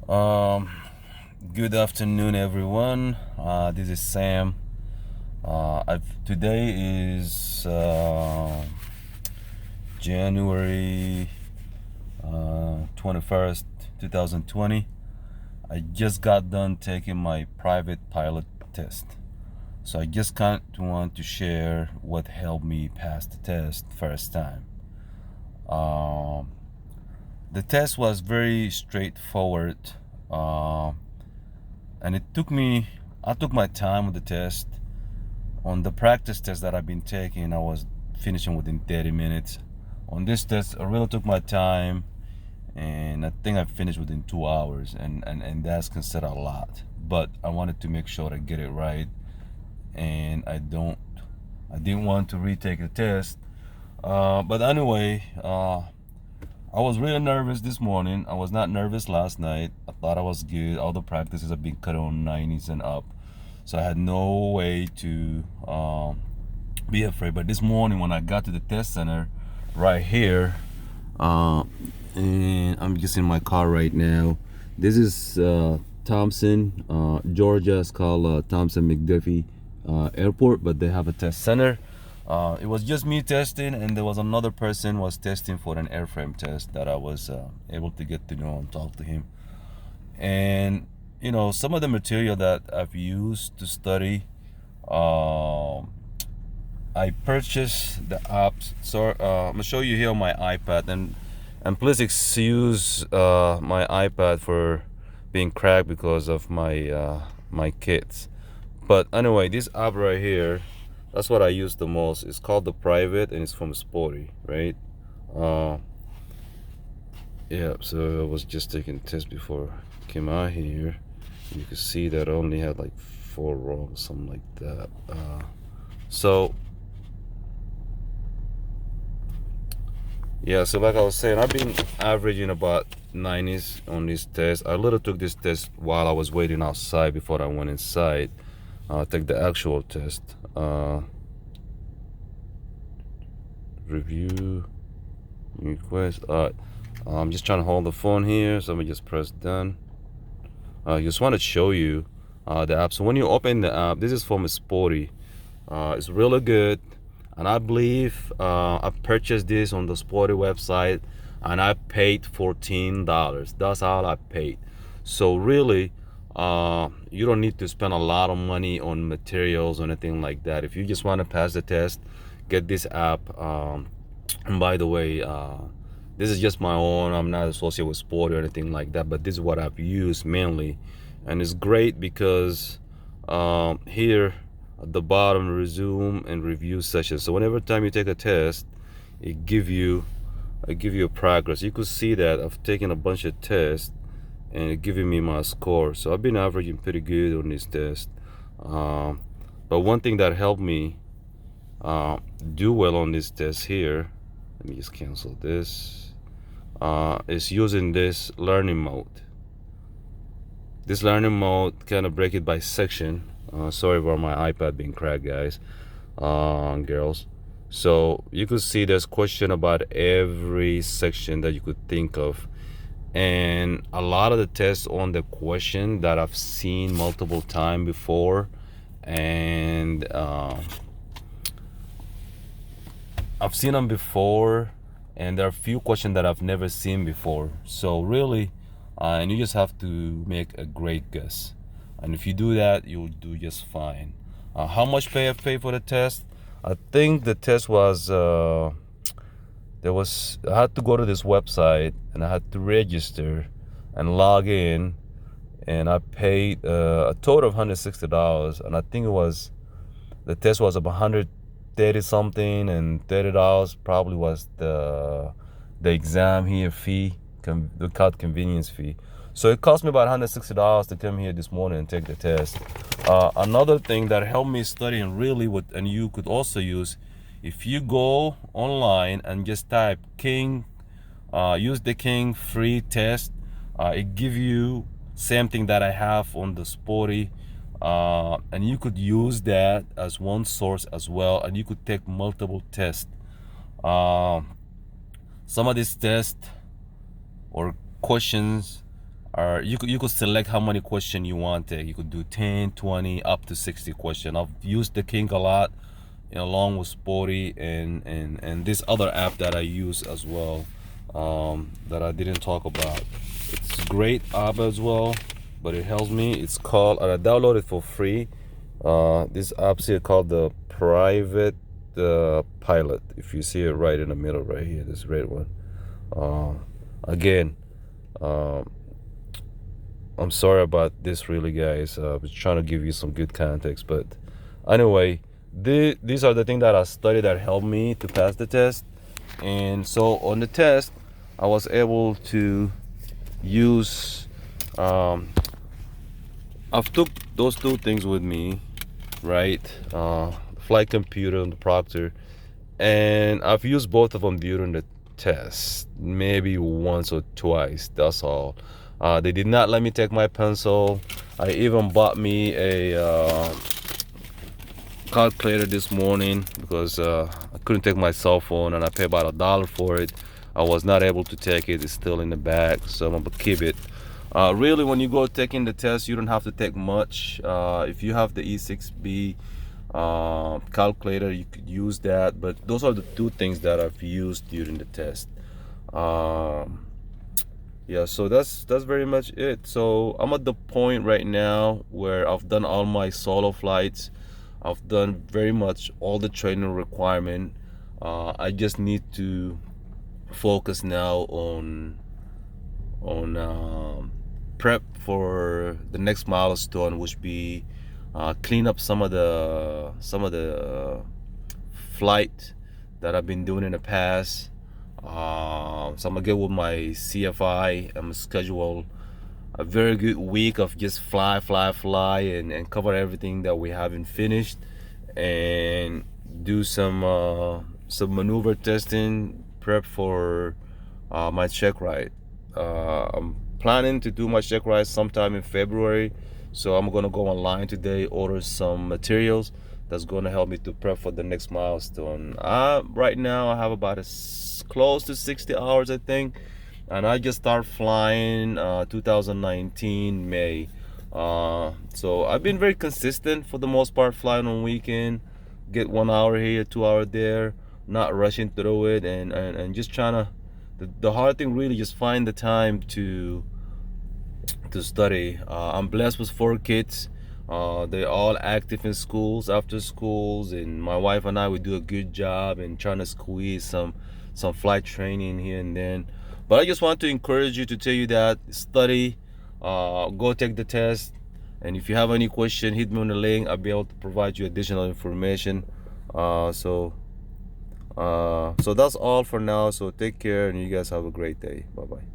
Um, Good afternoon, everyone. This is Sam. Today is January 21st, 2020. I just got done taking my private pilot test. So I just kind of want to share what helped me pass the test first time. Um, the test was very straightforward. Uh, and I took my time with the test. On the practice test that I've been taking, I was finishing within 30 minutes. On this test, I really took my time, and I think I finished within 2 hours, and that's considered a lot. But I wanted to make sure I get it right, and I didn't want to retake the test. But anyway, I was really nervous this morning. I was not nervous last night. I thought I was good. All the practices have been cut on 90s and up. So I had no way to be afraid. But this morning when I got to the test center right here, uh, and I'm just in my car right now. This is Thompson, Georgia. It's called Thompson McDuffie Airport, but they have a test center. It was just me testing, and there was another person was testing for an airframe test that I was able to get to know and talk to him. And some of the material that I've used to study, um, I purchased the apps. So I'm gonna show you here on my iPad, and please excuse my iPad for being cracked because of my kids. But anyway, this app right here, that's what I use the most. It's called the Private, and it's from Sporty, right? Uh, yeah. So I was just taking a test before I came out here. You can see that I only had like 4 wrong, something like that. So yeah, so like I was saying, I've been averaging about 90s on this test. I literally took this test while I was waiting outside before I went inside. Take the actual test. Review request. I'm just trying to hold the phone here, so let me just press done. I just want to show you the app. So when you open the app, this is from Sporty. It's really good, and I believe I purchased this on the Sporty website, and I paid $14. That's all I paid. So really, you don't need to spend a lot of money on materials or anything like that. If you just want to pass the test, get this app. And by the way, this is just my own. I'm not associated with sport or anything like that, but this is what I've used mainly, and it's great because here at the bottom, resume and review session. So whenever time you take a test, it give you a progress. You could see that I've taken a bunch of tests, and it giving me my score. So I've been averaging pretty good on this test. But one thing that helped me do well on this test here, let me just cancel this, is using this learning mode. This learning mode kind of break it by section. Sorry about my iPad being cracked, guys, girls. So you could see there's question about every section that you could think of, and a lot of the tests on the question that I've seen multiple times before, and I've seen them before, and there are a few questions that I've never seen before. So really, and you just have to make a great guess. And if you do that, you'll do just fine. How much pay I paid for the test? I think the test was I had to go to this website, and I had to register and log in, and I paid a total of $160, and I think the test was about 130 something, and $30 probably was the exam here fee, the card convenience fee. So it cost me about $160 to come here this morning and take the test. Another thing that helped me studying really, and you could also use, if you go online and just type King, use the King free test, it give you same thing that I have on the Sporty, and you could use that as one source as well, and you could take multiple tests. Some of these tests or questions or you could select how many questions you want to. You could do 10, 20, up to 60 questions. I've used the King a lot, along with Sporty and this other app that I use as well, that I didn't talk about. It's a great app as well, but it helps me. It's called, and I downloaded it for free. This app's here called the Private Pilot. If you see it right in the middle, right here, this red one. Again, I'm sorry about this, really, guys. I was trying to give you some good context, but anyway, these are the things that I studied that helped me to pass the test. And so on the test, I was able to use. I've took those two things with me, right? Flight computer and the proctor, and I've used both of them during the test, maybe once or twice. That's all. They did not let me take my pencil. I even bought me a calculator this morning because I couldn't take my cell phone, and I paid about $1 for it. I was not able to take it. It's still in the bag, so I'm gonna keep it. Really, when you go taking the test, you don't have to take much. If you have the E6B calculator, you could use that, but those are the two things that I've used during the test. Yeah, so that's very much it. So I'm at the point right now where I've done all my solo flights. I've done very much all the training requirement. I just need to focus now on prep for the next milestone, which be clean up some of the flight that I've been doing in the past. So I'm gonna get with my CFI. I'm gonna schedule a very good week of just fly and cover everything that we haven't finished, and do some maneuver testing, prep for my check ride. I'm planning to do my check ride sometime in February, so I'm gonna go online today, order some materials that's gonna help me to prep for the next milestone. Right now I have about close to 60 hours, I think, and I just start flying 2019 May. So I've been very consistent for the most part, flying on weekend, get 1 hour here, 2 hours there, not rushing through it, and just trying to, the hard thing really, just find the time to study. I'm blessed with 4 kids. They're all active in schools, after schools, and my wife and I, we do a good job in trying to squeeze some flight training here and then. But I just want to encourage you, to tell you that study, go take the test, and if you have any question, hit me on the link. I'll be able to provide you additional information. So that's all for now. So take care, and you guys have a great day. Bye bye.